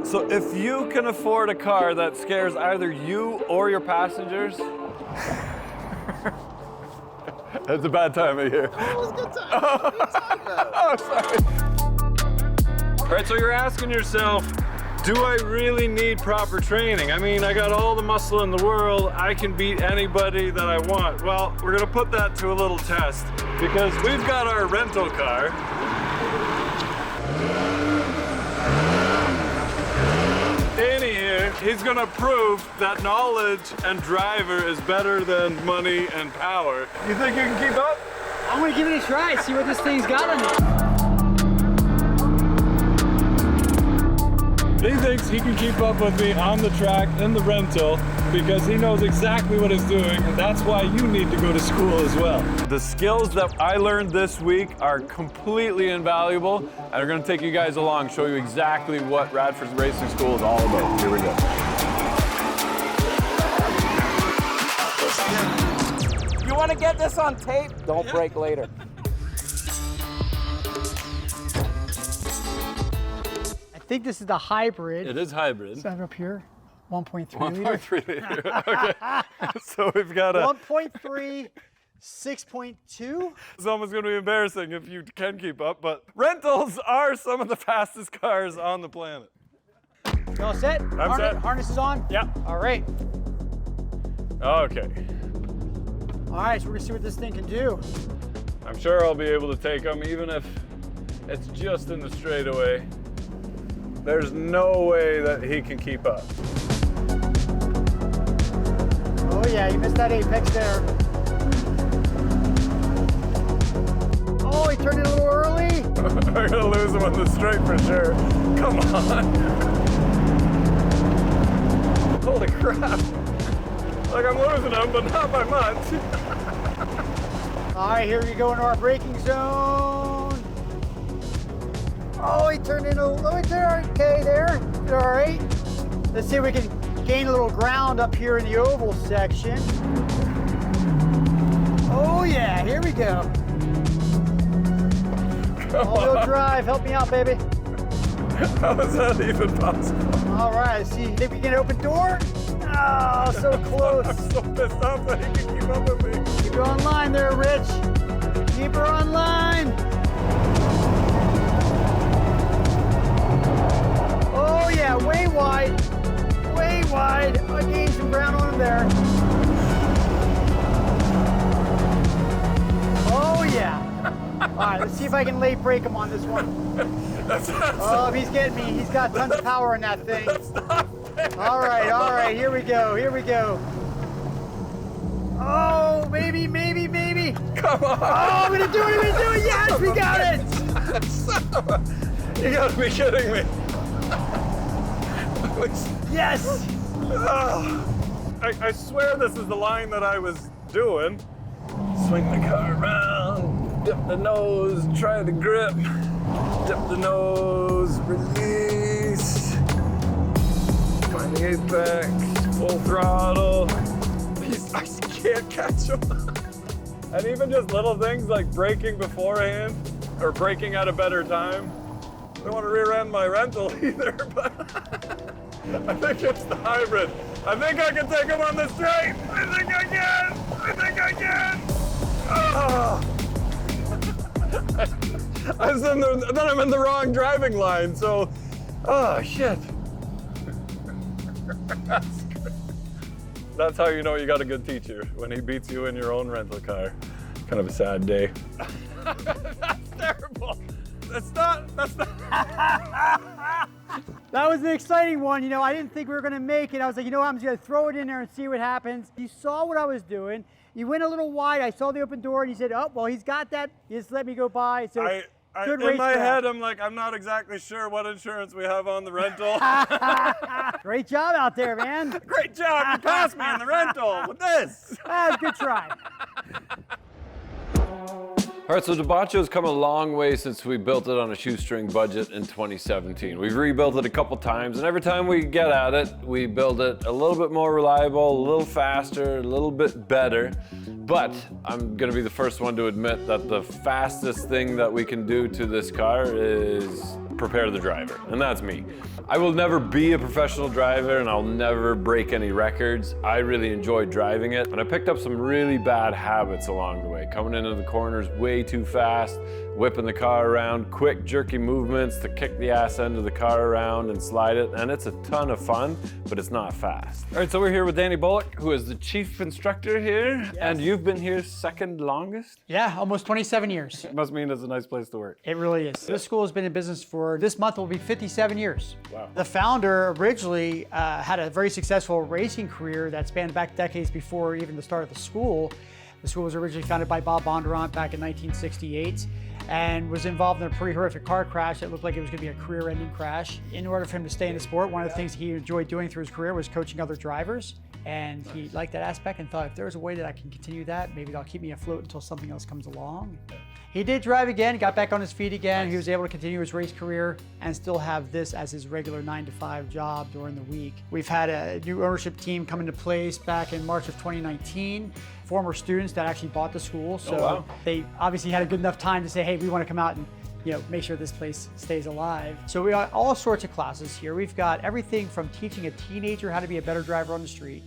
So if you can afford a car that scares either you or your passengers, it's a bad time of year. Oh, it was a good time. What are you talking about? Oh, sorry. All right, so you're asking yourself, do I really need proper training? I mean, I got all the muscle in the world. I can beat anybody that I want. Well, we're gonna put that to a little test because we've got our rental car. Danny here, he's gonna prove that knowledge and driver is better than money and power. You think you can keep up? I'm gonna give it a try, see what this thing's got on it. He thinks he can keep up with me on the track in the rental because he knows exactly what he's doing, and that's why you need to go to school as well. The skills that I learned this week are completely invaluable, and we're gonna take you guys along, show you exactly what Radford's Racing School is all about. Here we go. You want to get this on tape? Don't break later. I think this is the hybrid. It is hybrid. Is that up here? 1.3 liter. 1.3 liter. Okay. So we've got a. 1.3, 6.2. It's almost going to be embarrassing if you can keep up, but rentals are some of the fastest cars on the planet. You all set? I'm set. Harness is on? Yeah. All right. Okay. All right, so we're gonna see what this thing can do. I'm sure I'll be able to take them, even if it's just in the straightaway. There's no way that he can keep up. Oh yeah, you missed that apex there. Oh, he turned it a little early. We're gonna lose him on the straight for sure. Come on. Holy crap. Like I'm losing him, but not by much. All right, here we go into our braking zone. Oh, he turned in a little, okay there. All right. Let's see if we can gain a little ground up here in the oval section. Oh yeah, here we go. All-wheel drive, help me out, baby. How is that even possible? All right, let's see, think we can open door? Oh, so close. I'm so pissed off that he can keep up with me. Keep her on line there, Rich. Keep her on line. Oh yeah, way wide. Way wide. I gained some ground on him there. Oh yeah. All right, let's see if I can late brake him on this one. Oh, he's getting me. He's got tons of power in that thing. All right, here we go, here we go. Oh, maybe. Come on. Oh, I'm gonna do it, yes, we got it. You gotta be kidding me. Yes. Oh, I swear this is the line that I was doing. Swing the car around, dip the nose, try the grip, dip the nose, release. Find the apex, full throttle. I can't catch him. And even just little things like braking beforehand or braking at a better time. I don't want to rear end my rental either, but I think it's the hybrid. I think I can take him on the straight. I think I can. Oh. Then I'm in the wrong driving line, so, oh shit. That's how you know you got a good teacher, when he beats you in your own rental car. Kind of a sad day. That's terrible. That's not. That was an exciting one. You know, I didn't think we were gonna make it. I was like, you know what, I'm just gonna throw it in there and see what happens. You saw what I was doing. You went a little wide. I saw the open door and you said, oh, well, he's got that. You just let me go by. So good in my racecraft. head, I'm like, I'm not exactly sure what insurance we have on the rental. Great job out there, man. Great job, you passed me in the rental with this. That was a good try. All right, so Debocho's come a long way since we built it on a shoestring budget in 2017. We've rebuilt it a couple times, and every time we get at it, we build it a little bit more reliable, a little faster, a little bit better. But I'm gonna be the first one to admit that the fastest thing that we can do to this car is prepare the driver, and that's me. I will never be a professional driver and I'll never break any records. I really enjoy driving it, and I picked up some really bad habits along the way. Coming into the corners way too fast, whipping the car around, quick jerky movements to kick the ass end of the car around and slide it, and it's a ton of fun, but it's not fast. All right, so we're here with Danny Bullock, who is the chief instructor here, Yes. and you've been here second longest? Yeah, almost 27 years. Must mean it's a nice place to work. It really is. This school has been in business for, this month will be 57 years. Wow. The founder originally had a very successful racing career that spanned back decades before even the start of the school. The school was originally founded by Bob Bondurant back in 1968 and was involved in a pretty horrific car crash that looked like it was going to be a career-ending crash. In order for him to stay in the sport, one of the things he enjoyed doing through his career was coaching other drivers. And he liked that aspect and thought, if there's a way that I can continue that, maybe that'll keep me afloat until something else comes along. He did drive again, got back on his feet again. Nice. He was able to continue his race career and still have this as his regular 9-to-5 job during the week. We've had a new ownership team come into place back in March of 2019. Former students that actually bought the school. So they obviously had a good enough time to say, hey, we want to come out and make sure this place stays alive. So we got all sorts of classes here. We've got everything from teaching a teenager how to be a better driver on the street,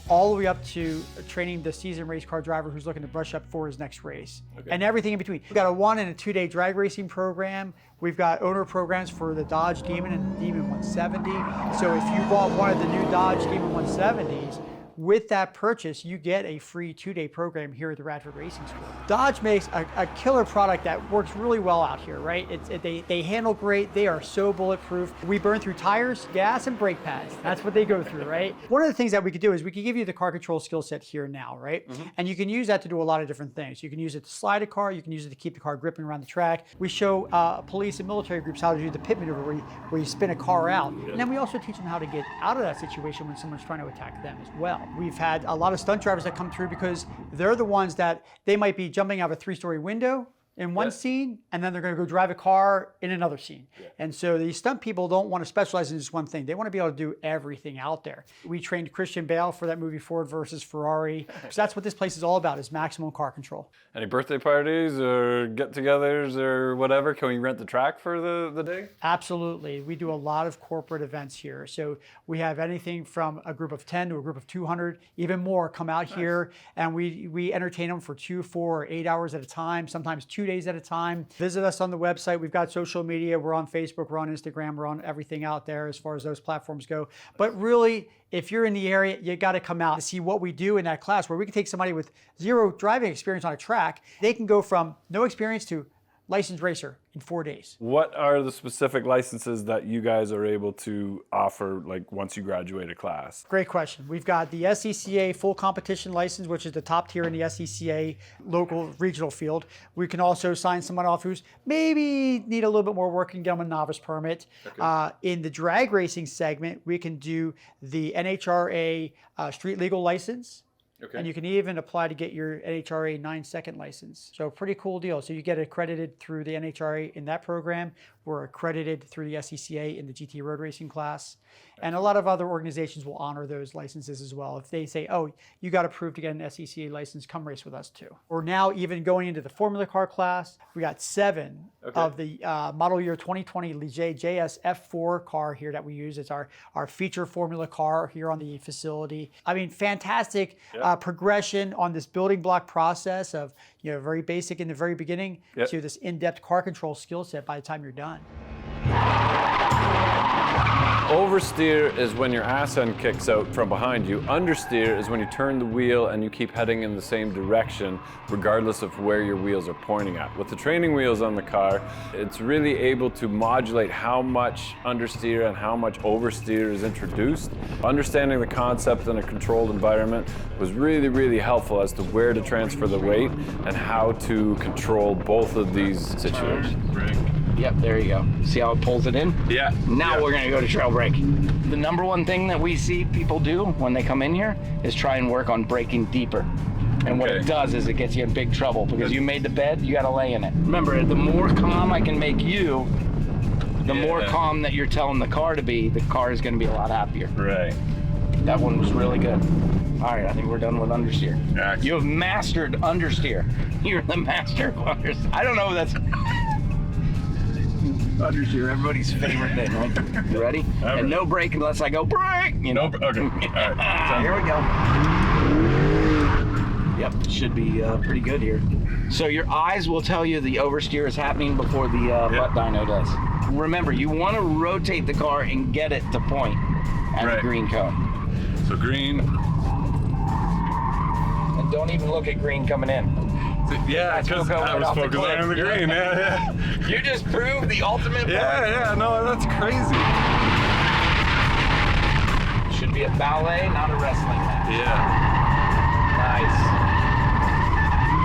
all the way up to training the seasoned race car driver who's looking to brush up for his next race, and everything in between. We've got a 1- and 2-day drag racing program. We've got owner programs for the Dodge Demon and the Demon 170. So if you bought one of the new Dodge Demon 170s, with that purchase, you get a free 2-day program here at the Radford Racing School. Dodge makes a killer product that works really well out here, right? They handle great. They are so bulletproof. We burn through tires, gas, and brake pads. That's what they go through, right? One of the things that we could do is we could give you the car control skill set here now, right? And you can use that to do a lot of different things. You can use it to slide a car. You can use it to keep the car gripping around the track. We show police and military groups how to do the pit maneuver where you spin a car out. And then we also teach them how to get out of that situation when someone's trying to attack them as well. We've had a lot of stunt drivers that come through because they're the ones that they might be jumping out of a 3-story window in one scene, and then they're going to go drive a car in another scene. And so these stunt people don't want to specialize in just one thing. They want to be able to do everything out there. We trained Christian Bale for that movie Ford versus Ferrari. So that's what this place is all about, is maximum car control. Any birthday parties or get-togethers or whatever? Can we rent the track for the day? Absolutely. We do a lot of corporate events here. So we have anything from a group of 10 to a group of 200, even more, come out here, and we entertain them for 2, 4, or 8 hours at a time, sometimes 2 days at a time. Visit us on the website. We've got social media. We're on Facebook, we're on Instagram, we're on everything out there as far as those platforms go. But really, if you're in the area, you got to come out to see what we do in that class, where we can take somebody with 0 driving experience on a track. They can go from no experience to licensed racer in 4 days. What are the specific licenses that you guys are able to offer, like, once you graduate a class? Great question. We've got the SCCA full competition license, which is the top tier in the SCCA local regional field. We can also sign someone off who's maybe need a little bit more work and get them a novice permit. In the drag racing segment, we can do the NHRA street legal license. And you can even apply to get your NHRA 9-second license. So pretty cool deal. So you get accredited through the NHRA in that program. We're accredited through the SCCA in the GT road racing class. And a lot of other organizations will honor those licenses as well. If they say, oh, you got approved to get an SCCA license, come race with us too. We're now even going into the Formula Car class. We got 7 of the model year 2020 Ligier JS F4 car here that we use. It's our feature Formula car here on the facility. I mean, fantastic progression on this building block process of, very basic in the very beginning to this in-depth car control skill set by the time you're done. Oversteer is when your ass end kicks out from behind you. Understeer is when you turn the wheel and you keep heading in the same direction, regardless of where your wheels are pointing at. With the training wheels on the car, it's really able to modulate how much understeer and how much oversteer is introduced. Understanding the concept in a controlled environment was really, really helpful as to where to transfer the weight and how to control both of these situations. Yep, there you go. See how it pulls it in? Yeah. Now we're gonna go to trail brake. The number one thing that we see people do when they come in here is try and work on braking deeper. And what it does is it gets you in big trouble because you made the bed, you gotta lay in it. Remember, the more calm I can make you, the more calm that you're telling the car to be, the car is gonna be a lot happier. Right. That one was really good. All right, I think we're done with understeer. Excellent. You have mastered understeer. You're the master of understeer. I don't know if that's understeer, everybody's favorite thing, right? You ready? And no brake unless I go brake. You know? Okay. All right. Here we go. Yep, should be pretty good here. So your eyes will tell you the oversteer is happening before the butt dyno does. Remember, you want to rotate the car and get it to point at the green cone. So green. And don't even look at green coming in. Yeah, because I was focusing on the green. Yeah. You just proved the ultimate. Yeah. No, that's crazy. Should be a ballet, not a wrestling match. Yeah. Nice.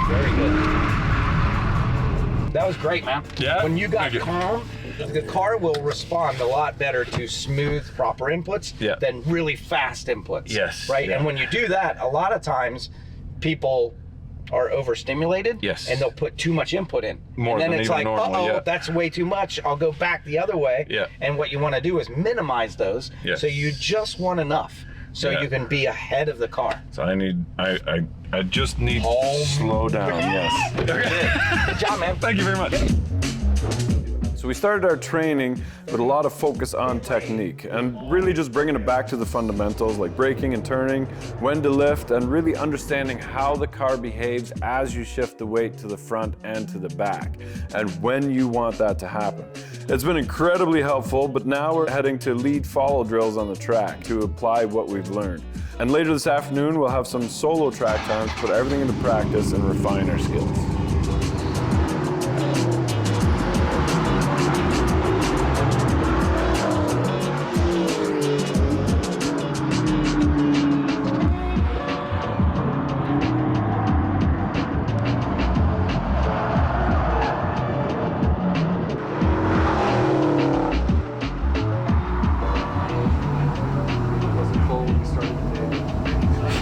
Very good. That was great, man. Yeah. When you got calm, the car will respond a lot better to smooth, proper inputs than really fast inputs. Yes. Right? Yeah. And when you do that, a lot of times people are overstimulated. Yes. And they'll put too much input in. More and then than it's even like, normal, that's way too much. I'll go back the other way. Yeah. And what you want to do is minimize those. Yes. So you just want enough. So you can be ahead of the car. So I just need to slow down. Yes. Good job, man. Thank you very much. So we started our training with a lot of focus on technique and really just bringing it back to the fundamentals like braking and turning, when to lift, and really understanding how the car behaves as you shift the weight to the front and to the back, and when you want that to happen. It's been incredibly helpful, but now we're heading to lead follow drills on the track to apply what we've learned. And later this afternoon, we'll have some solo track times, put everything into practice and refine our skills.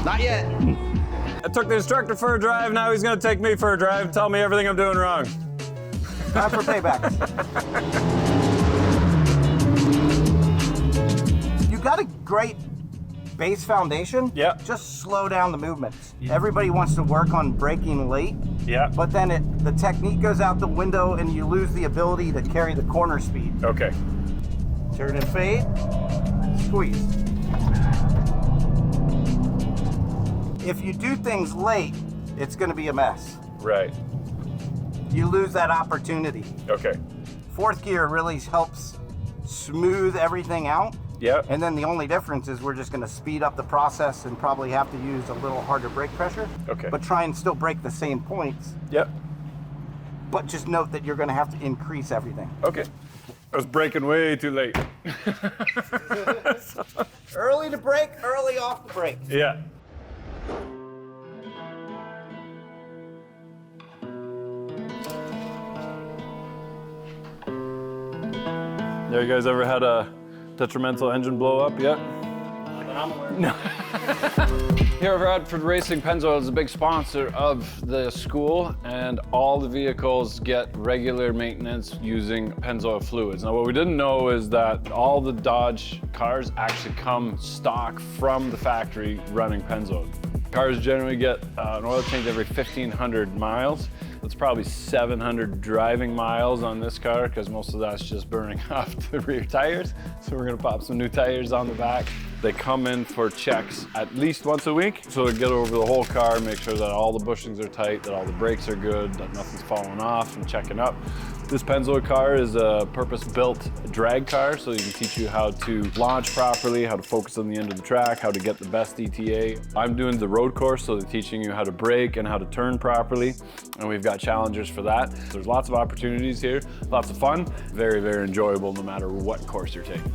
Not yet. I took the instructor for a drive, now he's gonna take me for a drive and tell me everything I'm doing wrong. Time for payback. You got a great base foundation. Yeah. Just slow down the movements. Everybody wants to work on braking late. Yeah. But then the technique goes out the window and you lose the ability to carry the corner speed. Okay. Turn and fade, squeeze. If you do things late, it's gonna be a mess. Right. You lose that opportunity. Okay. Fourth gear really helps smooth everything out. Yep. And then the only difference is we're just gonna speed up the process and probably have to use a little harder brake pressure. Okay. But try and still break the same points. Yep. But just note that you're gonna have to increase everything. Okay. I was braking way too late. Early to brake, early off the brake. Yeah. Yeah, you guys ever had a detrimental engine blow up yet? No. Here at Radford Racing, Pennzoil is a big sponsor of the school, and all the vehicles get regular maintenance using Pennzoil fluids. Now, what we didn't know is that all the Dodge cars actually come stock from the factory running Pennzoil. Cars generally get an oil change every 1,500 miles. It's probably 700 driving miles on this car because most of that's just burning off the rear tires. So we're gonna pop some new tires on the back. They come in for checks at least once a week. So to get over the whole car, make sure that all the bushings are tight, that all the brakes are good, that nothing's falling off, and checking up. This Pennzoil car is a purpose-built drag car, so they can teach you how to launch properly, how to focus on the end of the track, how to get the best ETA. I'm doing the road course, so they're teaching you how to brake and how to turn properly, and we've got challengers for that. There's lots of opportunities here, lots of fun, very, very enjoyable no matter what course you're taking.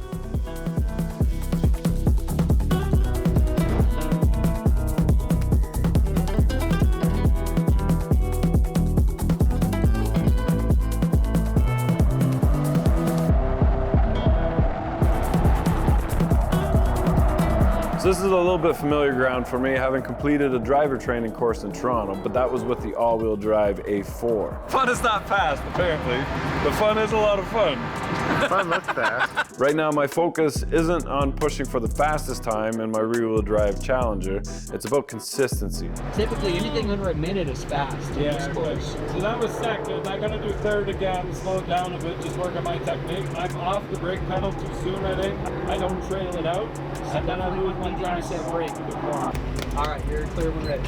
So This is a little bit familiar ground for me, having completed a driver training course in Toronto, but that was with the all-wheel drive A4. Fun is not fast, apparently, but fun is a lot of fun. Fun looks fast. Right now, my focus isn't on pushing for the fastest time in my rear-wheel drive Challenger. It's about consistency. Typically, anything under a minute is fast. Yeah, close. So that was second. I'm gonna do third again, slow it down a bit, just work on my technique. I'm off the brake pedal too soon, I think. I don't trail it out, and then I lose my drive brake. All right, you're clear when ready.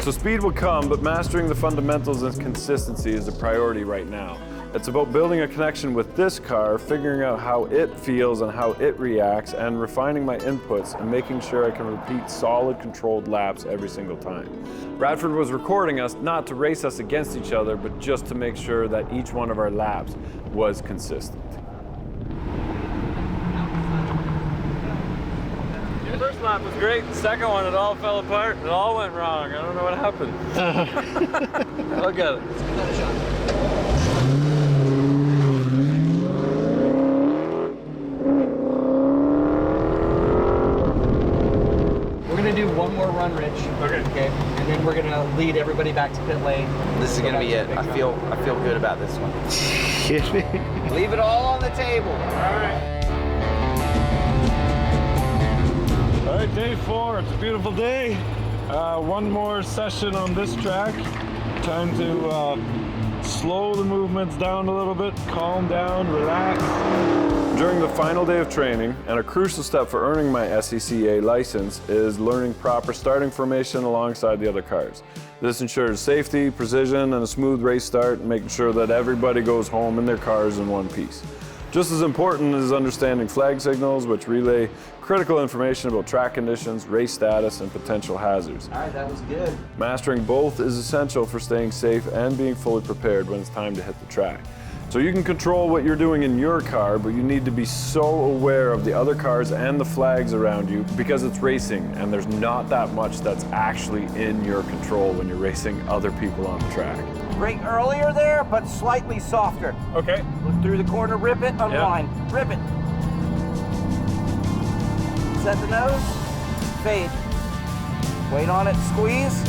So speed will come, but mastering the fundamentals and consistency is a priority right now. It's about building a connection with this car, figuring out how it feels and how it reacts, and refining my inputs and making sure I can repeat solid, controlled laps every single time. Radford was recording us not to race us against each other, but just to make sure that each one of our laps was consistent. First lap was great. The second one, it all fell apart. It all went wrong. I don't know what happened. I'll get it. Let's give that a shot. We're gonna do one more run, Rich. Okay. And then we're gonna lead everybody back to pit lane. This is gonna be it. I feel good about this one. Leave it all on the table. All right, day 4. It's a beautiful day. One more session on this track. Time to slow the movements down a little bit, calm down, relax. During the final day of training, and a crucial step for earning my SCCA license, is learning proper starting formation alongside the other cars. This ensures safety, precision, and a smooth race start, making sure that everybody goes home in their cars in one piece. Just as important is understanding flag signals, which relay critical information about track conditions, race status, and potential hazards. All right, that was good. Mastering both is essential for staying safe and being fully prepared when it's time to hit the track. So you can control what you're doing in your car, but you need to be so aware of the other cars and the flags around you because it's racing, and there's not that much that's actually in your control when you're racing other people on the track. Brake earlier there, but slightly softer. Okay. Look through the corner, rip it, unwind. Rip it. Set the nose, fade. Wait on it, squeeze,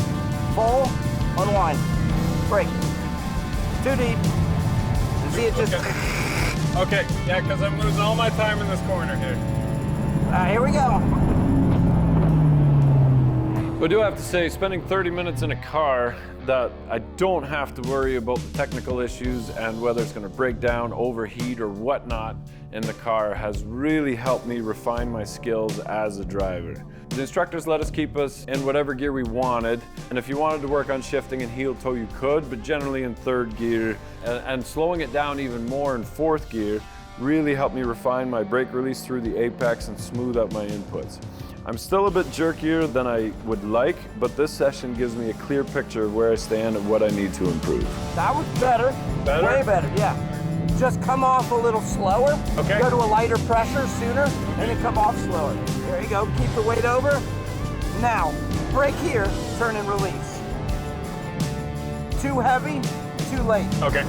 pull, unwind. Brake. Too deep. See it just... Okay, yeah, because I'm losing all my time in this corner here. Here we go. I do have to say, spending 30 minutes in a car that I don't have to worry about the technical issues and whether it's going to break down, overheat, or whatnot in the car has really helped me refine my skills as a driver. The instructors let us keep us in whatever gear we wanted, and if you wanted to work on shifting and heel toe, you could, but generally in 3rd gear, and slowing it down even more in 4th gear really helped me refine my brake release through the apex and smooth out my inputs. I'm still a bit jerkier than I would like, but this session gives me a clear picture of where I stand and what I need to improve. That was better. Better? Way better, yeah. Just come off a little slower. Okay. Go to a lighter pressure sooner, and then come off slower. There you go, keep the weight over. Now, brake here, turn and release. Too heavy, too late. Okay.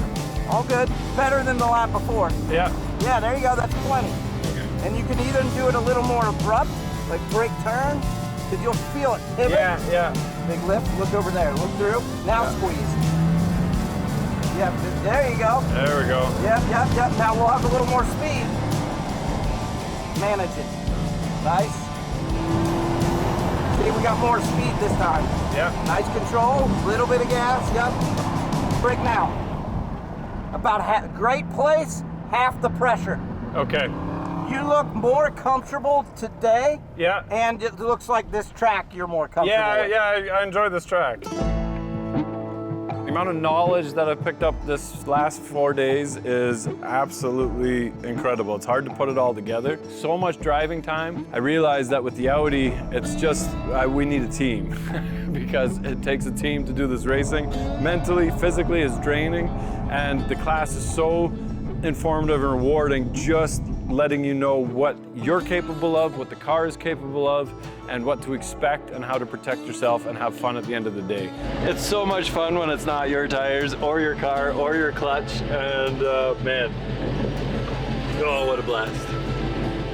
All good, better than the lap before. Yeah. Yeah, there you go, that's plenty. Okay. And you can either do it a little more abrupt, like brake turn, because you'll feel it pivot. Yeah. Big lift, look over there, look through. Now squeeze. Yep, there you go. There we go. Yep. Now we'll have a little more speed. Manage it. Nice. See, we got more speed this time. Yeah. Nice control, little bit of gas, yep. Brake now. About great place, half the pressure. Okay. You look more comfortable today. Yeah. And it looks like this track you're more comfortable with. I enjoy this track. The amount of knowledge that I've picked up this last 4 days is absolutely incredible. It's hard to put it all together. So much driving time. I realized that with the Audi, it's just, we need a team because it takes a team to do this racing. Mentally, physically, it's draining, and the class is so informative and rewarding, just letting you know what you're capable of, what the car is capable of, and what to expect and how to protect yourself and have fun at the end of the day. It's so much fun when it's not your tires or your car or your clutch, and man, oh, what a blast.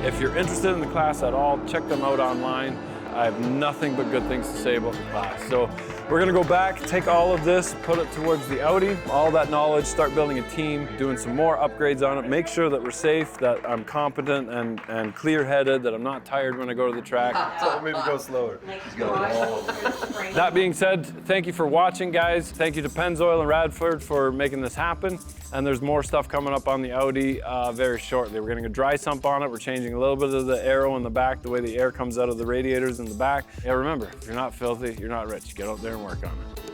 If you're interested in the class at all, check them out online. I have nothing but good things to say about the class. So we're gonna go back, take all of this, put it towards the Audi, all that knowledge, start building a team, doing some more upgrades on it, make sure that we're safe, that I'm competent and clear-headed, that I'm not tired when I go to the track. Tell me to go slower. That being said, thank you for watching, guys. Thank you to Pennzoil and Radford for making this happen. And there's more stuff coming up on the Audi very shortly. We're gonna go dry sump on it. We're changing a little bit of the aero in the back, the way the air comes out of the radiators in the back. Yeah, remember, if you're not filthy, you're not rich. Get out there and work on it.